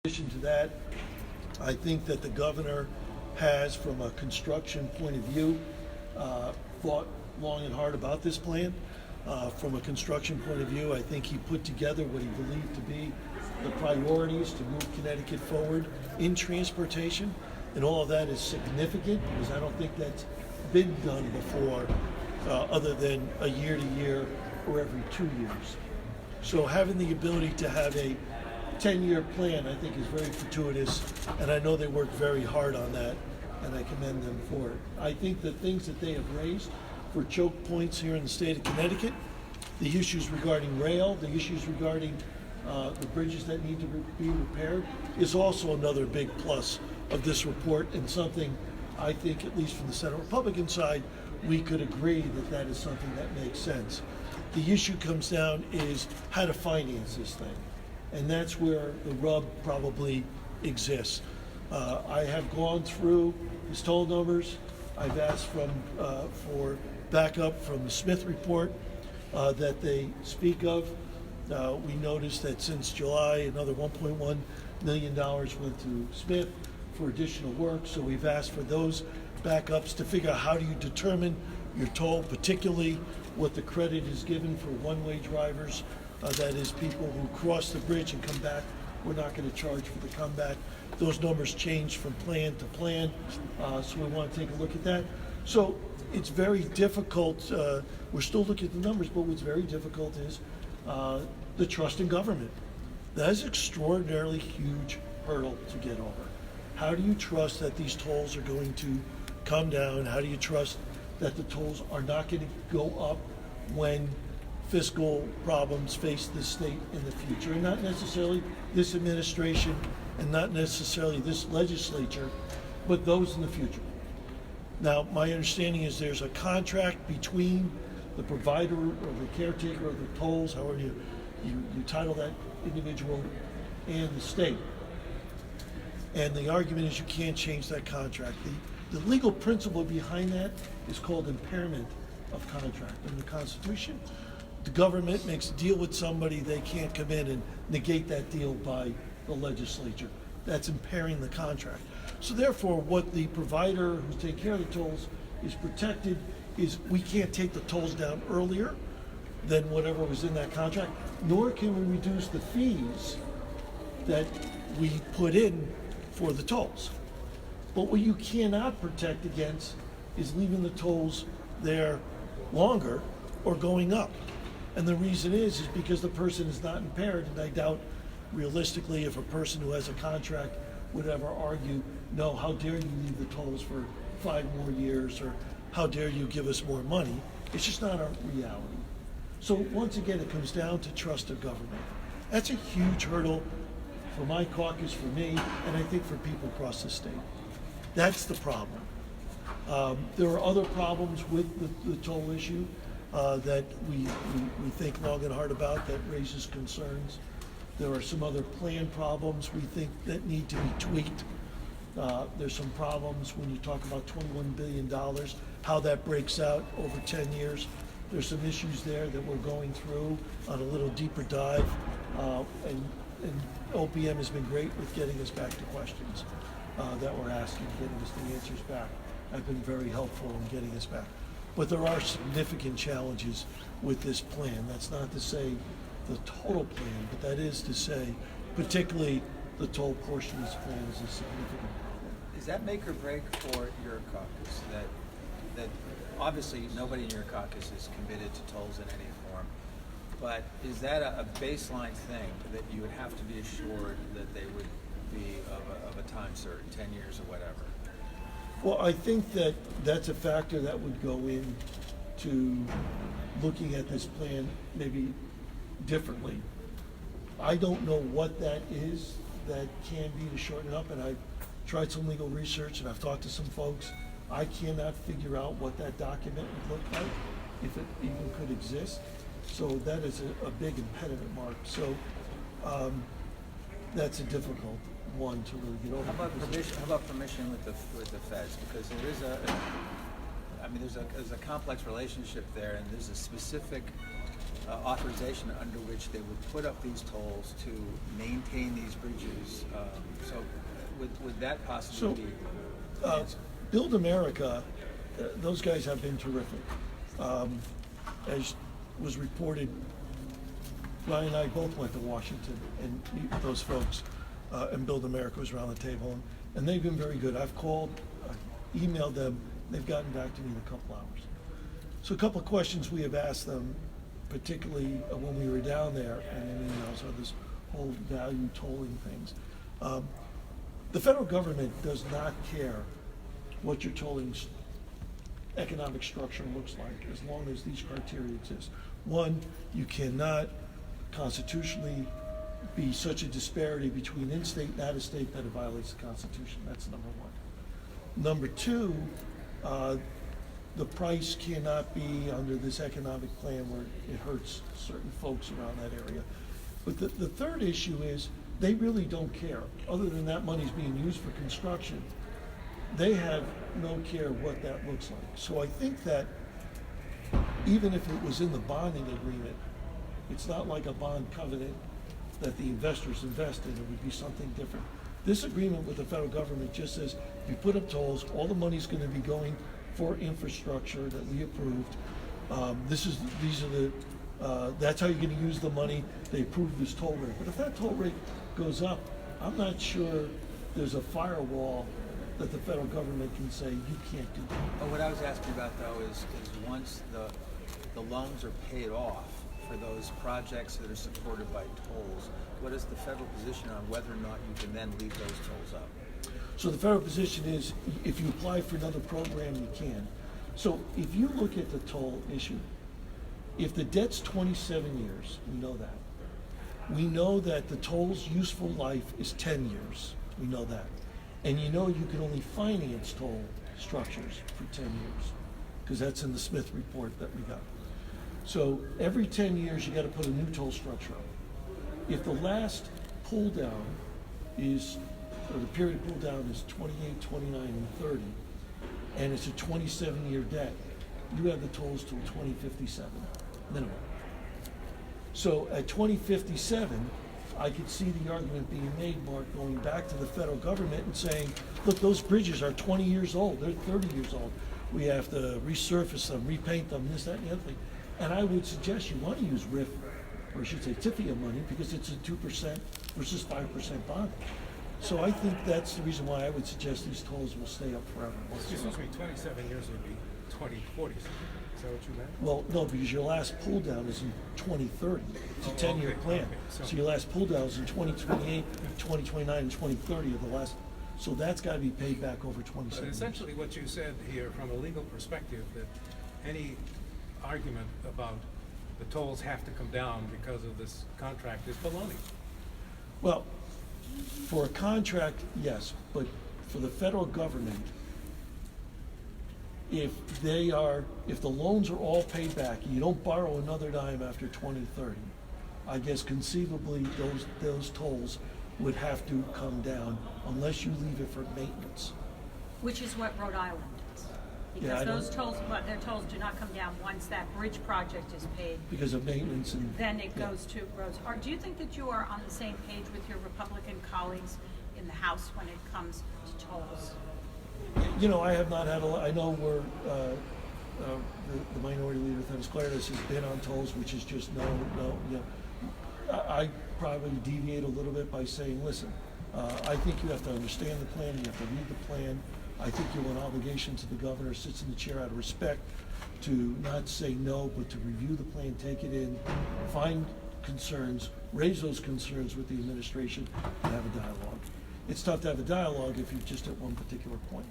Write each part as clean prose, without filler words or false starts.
In addition to that, I think that the governor has, from a construction point of view, thought long and hard about this plan. From a construction point of view, I think he put together what he believed to be the priorities to move Connecticut forward in transportation, and all of that is significant because I don't think that's been done before, other than a year to year or every 2 years. So having the ability to have a 10-year plan, I think, is very fortuitous, and I know they worked very hard on that, and I commend them for it. I think the things that they have raised for choke points here in the state of Connecticut, the issues regarding rail, the issues regarding the bridges that need to be repaired, is also another big plus of this report, and something I think, at least from the Senate Republican side, we could agree that that is something that makes sense. The issue comes down is how to finance this thing. And that's where the rub probably exists. I have gone through his toll numbers. I've asked for backup from the Smith report that they speak of. We noticed that since July, another $1.1 million went to Smith for additional work. So we've asked for those backups to figure out how do you determine your toll, particularly what the credit is given for one-way drivers. That is, people who cross the bridge and come back, we're not going to charge for the comeback. Those numbers change from plan to plan, so we want to take a look at that. So it's very difficult. We're still looking at the numbers, but what's very difficult is the trust in government. That is an extraordinarily huge hurdle to get over. How do you trust that these tolls are going to come down? How do you trust that the tolls are not going to go up when fiscal problems face the state in the future, and not necessarily this administration and not necessarily this legislature, but those in the future. Now, my understanding is there's a contract between the provider or the caretaker of the tolls, however you title that individual, and the state. And the argument is you can't change that contract. The legal principle behind that is called impairment of contract in the Constitution. The government makes a deal with somebody, they can't come in and negate that deal by the legislature. That's impairing the contract. So therefore, what the provider who's taking care of the tolls is protected is we can't take the tolls down earlier than whatever was in that contract, nor can we reduce the fees that we put in for the tolls. But what you cannot protect against is leaving the tolls there longer or going up. And the reason is because the person is not impaired, and I doubt realistically if a person who has a contract would ever argue, no, how dare you leave the tolls for 5 more years, or how dare you give us more money. It's just not our reality. So once again, it comes down to trust of government. That's a huge hurdle for my caucus, for me, and I think for people across the state. That's the problem. There are other problems with the toll issue that we think long and hard about that raises concerns. There are some other plan problems we think that need to be tweaked. There's some problems when you talk about $21 billion, how that breaks out over 10 years. There's some issues there that we're going through on a little deeper dive. And OPM has been great with getting us back to questions that we're asking, getting us the answers back. I've been very helpful in getting us back. But there are significant challenges with this plan. That's not to say the total plan, but that is to say particularly the toll portion of this plan is a significant problem. Is that make or break for your caucus? That obviously nobody in your caucus is committed to tolls in any form, but is that a baseline thing that you would have to be assured that they would be of a time certain, 10 years or whatever? Well, I think that that's a factor that would go into looking at this plan maybe differently. I don't know what that is that can be to shorten it up, and I've tried some legal research and I've talked to some folks. I cannot figure out what that document would look like, if it even could exist. So that is a big impediment, Mark. So that's a difficult one to really get over. How about permission with the feds? Because there is there's a complex relationship there, and there's a specific authorization under which they would put up these tolls to maintain these bridges. So would that possibly be an answer? Build America, those guys have been terrific. As was reported, Ryan and I both went to Washington and meet with those folks, and Build America was around the table, and they've been very good. I've called, I've emailed them, they've gotten back to me in a couple hours. So a couple of questions we have asked them, particularly when we were down there, and in emails, are this whole value tolling things. The federal government does not care what your tolling economic structure looks like, as long as these criteria exist. One, you cannot constitutionally be such a disparity between in-state and out-of-state that it violates the Constitution. That's number one. Number two, the price cannot be under this economic plan where it hurts certain folks around that area. But the third issue is they really don't care. Other than that money's being used for construction, they have no care what that looks like. So I think that even if it was in the bonding agreement, it's not like a bond covenant that the investors invest in. It would be something different. This agreement with the federal government just says, if you put up tolls, all the money's going to be going for infrastructure that we approved. These are the that's how you're going to use the money. They approved this toll rate. But if that toll rate goes up, I'm not sure there's a firewall that the federal government can say you can't do that. But what I was asking about though is once the loans are paid off for those projects that are supported by tolls, what is the federal position on whether or not you can then leave those tolls up? So the federal position is, if you apply for another program, you can. So if you look at the toll issue, if the debt's 27 years, we know that. We know that the toll's useful life is 10 years. We know that. And you know you can only finance toll structures for 10 years, because that's in the Smith report that we got. So every 10 years, you got to put a new toll structure up. If the last pull down is, or the period of pull down is 28, 29, and 30, and it's a 27-year debt, you have the tolls till 2057, minimum. So at 2057, I could see the argument being made, Mark, going back to the federal government and saying, look, those bridges are 20 years old, they're 30 years old. We have to resurface them, repaint them, this, that, and the other thing. And I would suggest you want to use RIF, or I should say TIFIA money, because it's a 2% versus 5% bond. So I think that's the reason why I would suggest these tolls will stay up forever. Excuse me, 27 years would be 2040. Is that what you meant? Well, no, because your last pull down is in 2030. It's a 10-year plan. okay. So your last pull down is in 2028, 2029, and 2030 of the last. So that's got to be paid back over 27 But years. essentially what you said here from a legal perspective, that any argument about the tolls have to come down because of this contract is baloney. Well, for a contract, yes, but for the federal government, if the loans are all paid back, you don't borrow another dime after 2030, I guess conceivably those tolls would have to come down unless you leave it for maintenance. Which is what Rhode Island does. Yeah, I Because those don't- tolls, but their tolls do not come down once that bridge project is paid. Because of maintenance and. Then it yeah. goes to roads. Do you think that you are on the same page with your Republican colleagues in the House when it comes to tolls? You know, I have not had I know where the minority leader, Clarence, has been on tolls, which is just no, you know. I probably deviate a little bit by saying, listen, I think you have to understand the plan, you have to read the plan. I think you have an obligation to the governor, sits in the chair out of respect, to not say no, but to review the plan, take it in, find concerns, raise those concerns with the administration, and have a dialogue. It's tough to have a dialogue if you're just at one particular point.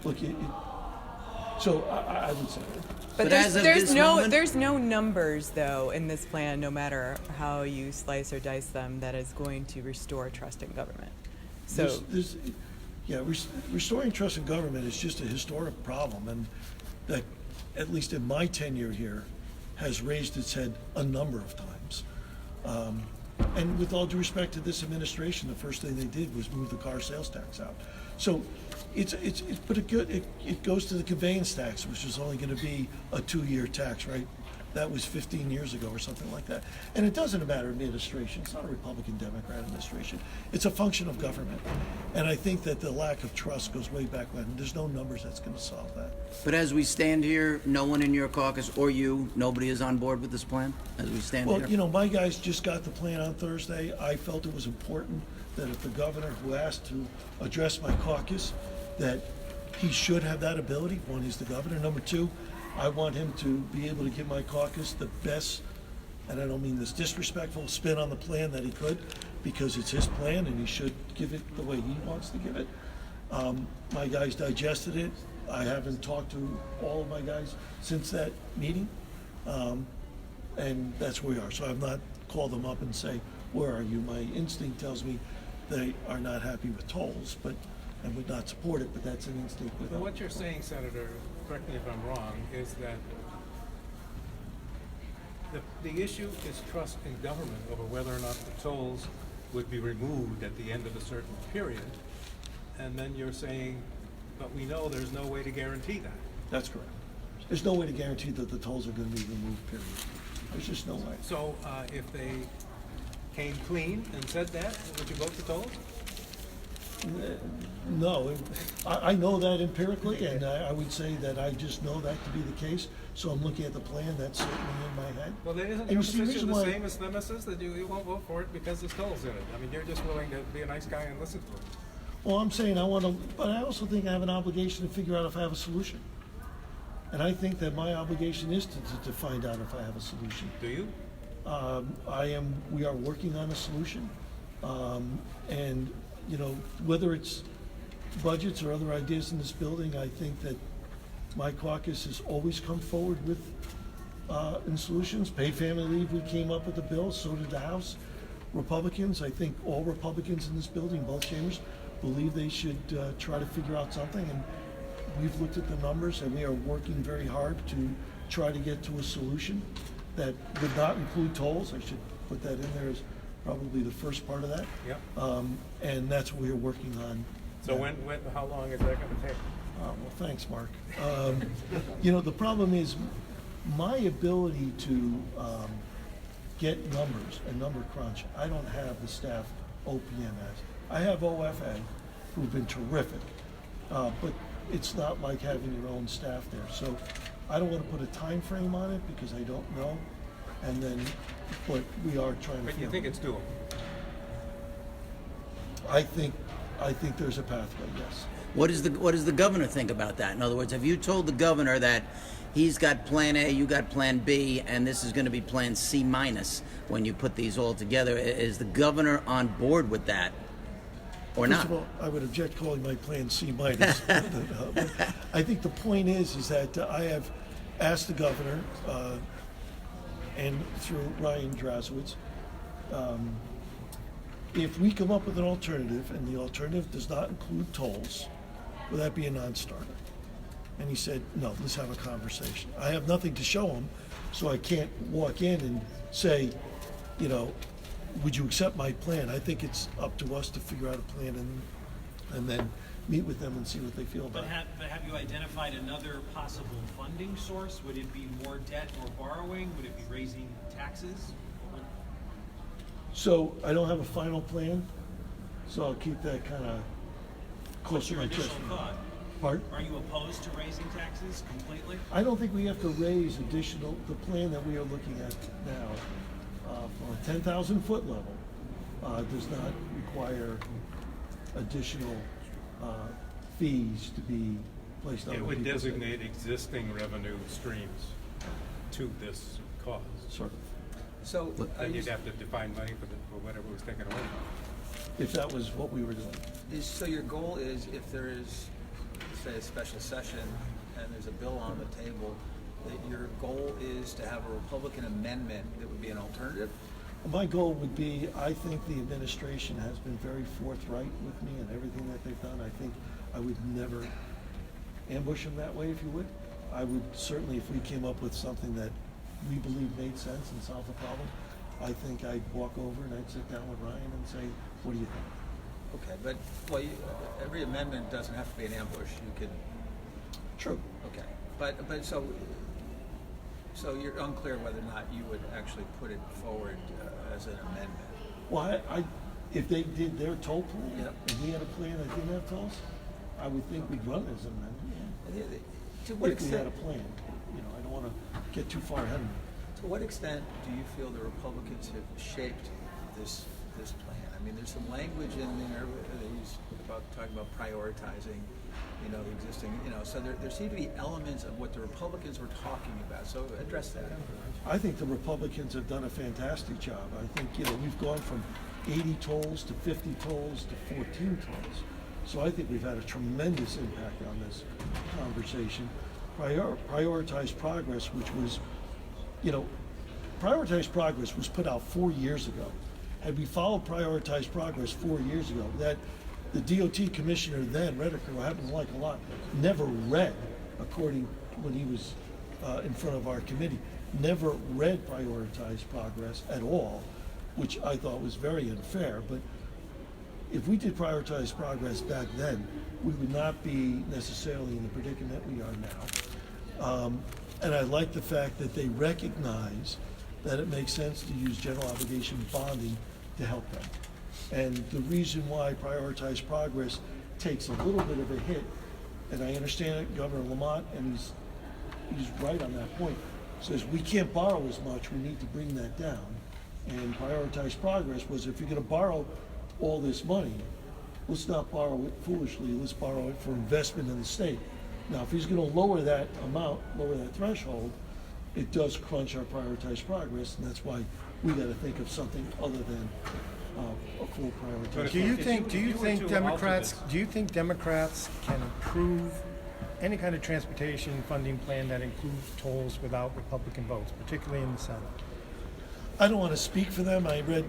Look, so I would say. But as of this moment- there's no numbers though in this plan, no matter how you slice or dice them, that is going to restore trust in government. So Restoring trust in government is just a historic problem, and that, at least in my tenure here, has raised its head a number of times. And with all due respect to this administration, the first thing they did was move the car sales tax out. So it goes to the conveyance tax, which is only going to be a 2-year tax, right? that was 15 years ago or something like that. And it doesn't matter administration. It's not a Republican Democrat administration. It's a function of government. And I think that the lack of trust goes way back when. There's no numbers that's going to solve that. But as we stand here, no one in your caucus or you, nobody is on board with this plan as we stand Well, here? you know, my guys just got the plan on Thursday. I felt it was important that if the governor who asked to address my caucus, that he should have that ability. One, he's the governor. Number two, I want him to be able to give my caucus the best, and I don't mean this disrespectful, spin on the plan that he could, because it's his plan and he should give it the way he wants to give it. My guys digested it. I haven't talked to all of my guys since that meeting, and that's where we are. So I've not called them up and say, where are you? My instinct tells me they are not happy with tolls, and would not support it, but that's an instinct with But them. what you're saying, Senator, correct me if I'm wrong, is that the issue is trust in government over whether or not the tolls would be removed at the end of a certain period. And then you're saying, but we know there's no way to guarantee that. That's correct. There's no way to guarantee that the tolls are going to be removed, period. There's just no way. So if they came clean and said that, would you vote for tolls? No, I know that empirically, and I would say that I just know that to be the case. So I'm looking at the plan, that's certainly in my head. Well, then isn't And your you see, the position reason the why- same as Nemes's, that you won't vote for it because there's tolls in it? I mean, you're just willing to be a nice guy and listen to it. Well, I'm saying I want to, but I also think I have an obligation to figure out if I have a solution. And I think that my obligation is to find out if I have a solution. Do you? We are working on a solution. And, you know, whether it's budgets or other ideas in this building, I think that my caucus has always come forward with, in solutions. Paid family leave, we came up with a bill, so did the House. Republicans, I think all Republicans in this building, both chambers, believe they should try to figure out something. And we've looked at the numbers and we are working very hard to try to get to a solution that would not include tolls. I should put that in there as probably the first part of that. Yep. And that's what we're working on. So how long is that going to take? Well, thanks, Mark. You know, the problem is my ability to get numbers and number crunch. I don't have the staff OPM has. I have OFA, who've been terrific, but it's not like having your own staff there. So I don't want to put a time frame on it because I don't know. And then, but we are trying to. But you think it's doable? I think there's a pathway. Yes. What does the governor think about that? In other words, have you told the governor that he's got plan A, you got plan B, and this is going to be plan C minus when you put these all together? Is the governor on board with that or First not? of all, I would object calling my plan C minus. But I think the point is that I have asked the governor and through Ryan Drasowitz, if we come up with an alternative and the alternative does not include tolls, will that be a non-starter? And he said, no, let's have a conversation. I have nothing to show him, so I can't walk in and say, you know, would you accept my plan? I think it's up to us to figure out a plan and then meet with them and see what they feel about it. But have you identified another possible funding source? Would it be more debt, more borrowing? Would it be raising taxes? So I don't have a final plan, so I'll keep that kind of close What's to your my chest. initial thought? Pardon? Are you opposed to raising taxes completely? I don't think we have to raise additional, the plan that we are looking at now, from a 10,000 foot level, does not require additional fees to be placed on. It the would people's head. designate existing revenue streams to this cause. Sort of, So, Then you'd have to define money for whatever was taken away. if that was what we were doing. so your goal is if there is, say, a special session and there's a bill on the table, that your goal is to have a Republican amendment that would be an alternative? My goal would be, I think the administration has been very forthright with me in everything that they've done. I think I would never ambush them that way, if you would. I would certainly, if we came up with something that we believe made sense and solved the problem, I think I'd walk over and I'd sit down with Ryan and say, what do you think? Okay, but, well, every amendment doesn't have to be an ambush. You could, True. okay. But so, So you're unclear whether or not you would actually put it forward as an amendment. Well, if they did their toll plan, Yep. and we had a plan that didn't have tolls, I would think we'd run it as an amendment. To what If we had a extent? plan, I don't want to get too far ahead of me. To what extent do you feel the Republicans have shaped this plan? I mean, there's some language in there that he's talking about prioritizing, the existing, so there seem to be elements of what the Republicans were talking about. So address that. I think the Republicans have done a fantastic job. I think, we've gone from 80 tolls to 50 tolls to 14 tolls. So I think we've had a tremendous impact on this conversation. Prioritize Progress, which was, Prioritize Progress was put out 4 years ago. Had we followed Prioritize Progress 4 years ago, that the DOT commissioner then, Redeker, who I happen to like a lot, never read, according when he was in front of our committee, never read Prioritize Progress at all, which I thought was very unfair. But if we did Prioritize Progress back then, we would not be necessarily in the predicament we are now. And I like the fact that they recognize that it makes sense to use general obligation bonding to help them. And the reason why Prioritize Progress takes a little bit of a hit, and I understand it, Governor Lamont, and he's right on that point, says we can't borrow as much, we need to bring that down. And Prioritize Progress was, if you're gonna borrow all this money, let's not borrow it foolishly, let's borrow it for investment in the state. Now, if he's gonna lower that amount, lower that threshold, it does crunch our Prioritize Progress, and that's why we gotta think of something other than a full prioritization. If Do you if think you were to alter Democrats this- do you think Democrats can approve any kind of transportation funding plan that includes tolls without Republican votes, particularly in the Senate? I don't want to speak for them. I read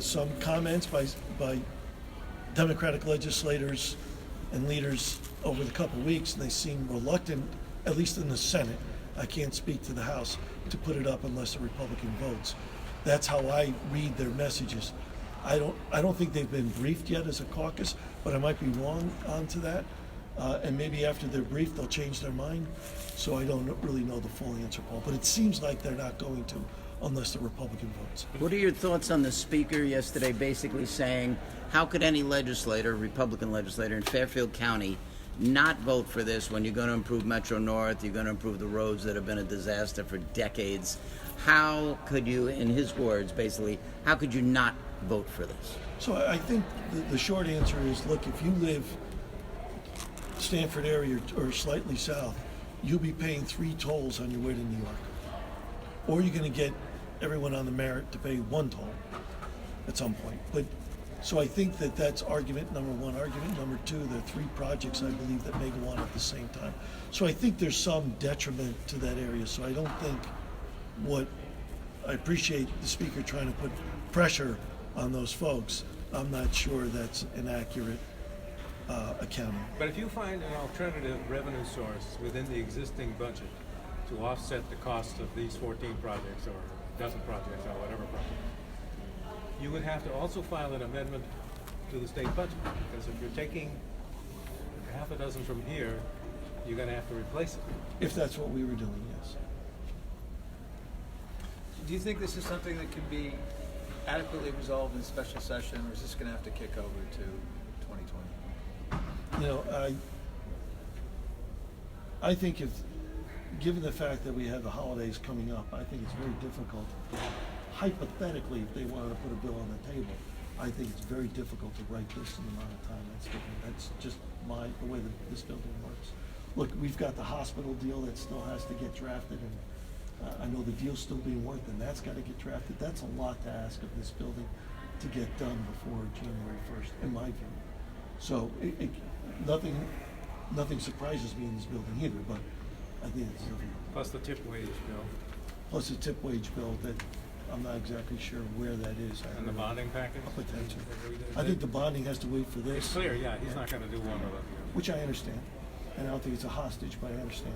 some comments by Democratic legislators and leaders over the couple of weeks, and they seem reluctant, at least in the Senate. I can't speak to the House, to put it up unless the Republican votes. That's how I read their messages. I don't think they've been briefed yet as a caucus, but I might be wrong onto that. And maybe after they're briefed, they'll change their mind. So I don't really know the full answer, Paul. But it seems like they're not going to unless the Republican votes. What are your thoughts on the speaker yesterday basically saying, how could any legislator, Republican legislator in Fairfield County, not vote for this when you're going to improve Metro North, you're going to improve the roads that have been a disaster for decades? How could you, in his words, basically, how could you not vote for this? So I think the short answer is, look, if you live Stanford area or slightly south, you'll be paying 3 tolls on your way to New York. Or you're going to get everyone on the merit to pay 1 toll at some point. But so I think that's argument number 1. Argument number 2, there are 3 projects, I believe, that may go on at the same time. So I think there's some detriment to that area. So I don't think I appreciate the speaker trying to put pressure on those folks. I'm not sure that's an accurate accounting. But if you find an alternative revenue source within the existing budget to offset the cost of these 14 projects or a dozen projects or whatever project, you would have to also file an amendment to the state budget, because if you're taking half a dozen from here, you're going to have to replace it. If that's what we were doing, yes. Do you think this is something that can be adequately resolved in special session, or is this going to have to kick over to 2020? I think given the fact that we have the holidays coming up, I think it's very difficult. Hypothetically, if they wanted to put a bill on the table, I think it's very difficult to write this in the amount of time that's given. That's just the way that this building works. Look, we've got the hospital deal that still has to get drafted, and I know the deal's still being worked, and that's got to get drafted. That's a lot to ask of this building to get done before January 1st, in my view. So nothing surprises me in this building either, but I think it's Plus the tip wage bill plus a tip wage bill that I'm not exactly sure where that is. and the bonding package. Potential. I think the bonding has to wait for It's this, clear, yeah, he's not going to do one or the other. which I understand. And I don't think it's a hostage, but I understand.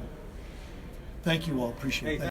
Thank you all, appreciate it. Hey,